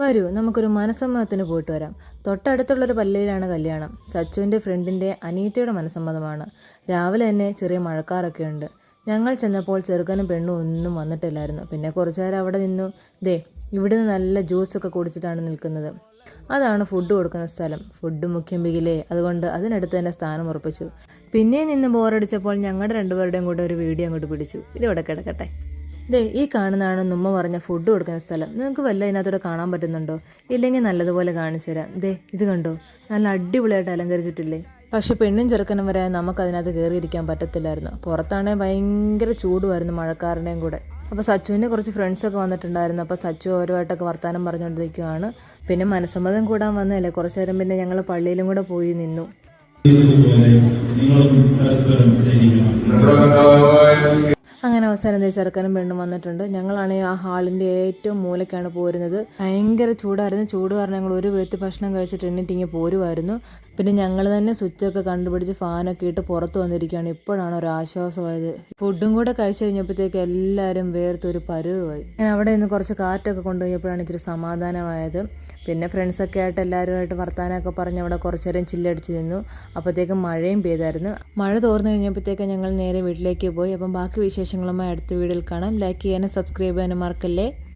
വരൂ നമുക്കൊരു മനസ്സമ്മതത്തിന് പോയിട്ട് വരാം. തൊട്ടടുത്തുള്ളൊരു പള്ളിയിലാണ് കല്യാണം. സച്ചുവിൻ്റെ ഫ്രണ്ടിൻ്റെ അനിയത്തിയുടെ മനസ്സമ്മതമാണ്. രാവിലെ തന്നെ ചെറിയ മഴക്കാറൊക്കെ ഉണ്ട്. ഞങ്ങൾ ചെന്നപ്പോൾ ചെറുക്കനും പെണ്ണും ഒന്നും വന്നിട്ടില്ലായിരുന്നു. പിന്നെ കുറച്ചു നേരം അവിടെ നിന്നു. ഇവിടുന്ന് നല്ല ജ്യൂസൊക്കെ കുടിച്ചിട്ടാണ് നിൽക്കുന്നത്. അതാണ് ഫുഡ് കൊടുക്കുന്ന സ്ഥലം. ഫുഡ് മുഖ്യം ബിഗിലേ, അതുകൊണ്ട് അതിനടുത്ത് തന്നെ സ്ഥാനം ഉറപ്പിച്ചു. പിന്നെ നിന്ന് ബോറടിച്ചപ്പോൾ ഞങ്ങളുടെ രണ്ടുപേരുടെയും കൂടെ ഒരു വീഡിയോ അങ്ങോട്ട് പിടിച്ചു. ഇതിവിടെ കിടക്കട്ടെ. ഈ കാണുന്നതാണ് നുമ്മ പറഞ്ഞ ഫുഡ് കൊടുക്കുന്ന സ്ഥലം. നിങ്ങൾക്ക് വല്ല ഇതിനകത്തൂടെ കാണാൻ പറ്റുന്നുണ്ടോ? ഇല്ലെങ്കിൽ നല്ലതുപോലെ കാണിച്ചു തരാം. ഇത് കണ്ടോ, നല്ല അടിപൊളിയായിട്ട് അലങ്കരിച്ചിട്ടില്ലേ? പക്ഷെ പെണ്ണും ചെറുക്കനും വരെ നമുക്കതിനകത്ത് കയറിയിരിക്കാൻ പറ്റത്തില്ലായിരുന്നു. പുറത്താണെങ്കിൽ ഭയങ്കര ചൂടുമായിരുന്നു, മഴക്കാരൻ്റെയും കൂടെ. അപ്പോൾ സച്ചുവിൻ്റെ കുറച്ച് ഫ്രണ്ട്സൊക്കെ വന്നിട്ടുണ്ടായിരുന്നു. അപ്പോൾ സച്ചു ഓരോമായിട്ടൊക്കെ വർത്താനം പറഞ്ഞുകൊണ്ടിരിക്കുകയാണ്. പിന്നെ മനസ്സമ്മതം കൂടാൻ വന്നതല്ലേ, കുറച്ചു നേരം പിന്നെ ഞങ്ങൾ പള്ളിയിലും കൂടെ പോയി നിന്നു. അങ്ങനെ അവസാനം ചെറുക്കനും പെണ്ണും വന്നിട്ടുണ്ട്. ഞങ്ങളാണെങ്കിൽ ആ ഹാളിൻ്റെ ഏറ്റവും മൂലയ്ക്കാണ് പോരുന്നത്. ഭയങ്കര ചൂടായിരുന്നു. ചൂട് കാരണം ഞങ്ങൾ ഒരു വേത്തി ഭക്ഷണം കഴിച്ചിട്ട് എണ്ണിട്ടിങ്ങി പോരുമായിരുന്നു. പിന്നെ ഞങ്ങൾ തന്നെ സ്വിച്ചൊക്കെ കണ്ടുപിടിച്ച് ഫാനൊക്കെ ഇട്ട് പുറത്ത് വന്നിരിക്കുകയാണ്. ഇപ്പോഴാണ് ഒരു ആശ്വാസമായത്. ഫുഡും കൂടെ കഴിച്ചു കഴിഞ്ഞപ്പോഴത്തേക്ക് എല്ലാവരും വേർത്തൊരു പരുവായി. ഞാൻ അവിടെ നിന്ന് കുറച്ച് കാറ്റൊക്കെ കൊണ്ടുപോയപ്പോഴാണ് ഇച്ചിരി സമാധാനമായത്. പിന്നെ ഫ്രണ്ട്സൊക്കെ ആയിട്ട് എല്ലാവരുമായിട്ട് വർത്താനമൊക്കെ പറഞ്ഞ് അവിടെ കുറച്ച് നേരം ചില്ലടിച്ച് നിന്നു. അപ്പോഴത്തേക്കും മഴയും പെയ്തായിരുന്നു. മഴ തോർന്നു കഴിഞ്ഞപ്പോഴത്തേക്ക് ഞങ്ങൾ നേരെ വീട്ടിലേക്ക് പോയി. അപ്പം ബാക്കി വിശേഷങ്ങളുമായി അടുത്ത വീഡിയോയിൽ കാണാം. ലൈക്ക് ചെയ്യാനും സബ്സ്ക്രൈബ് ചെയ്യാനും മറക്കല്ലേ.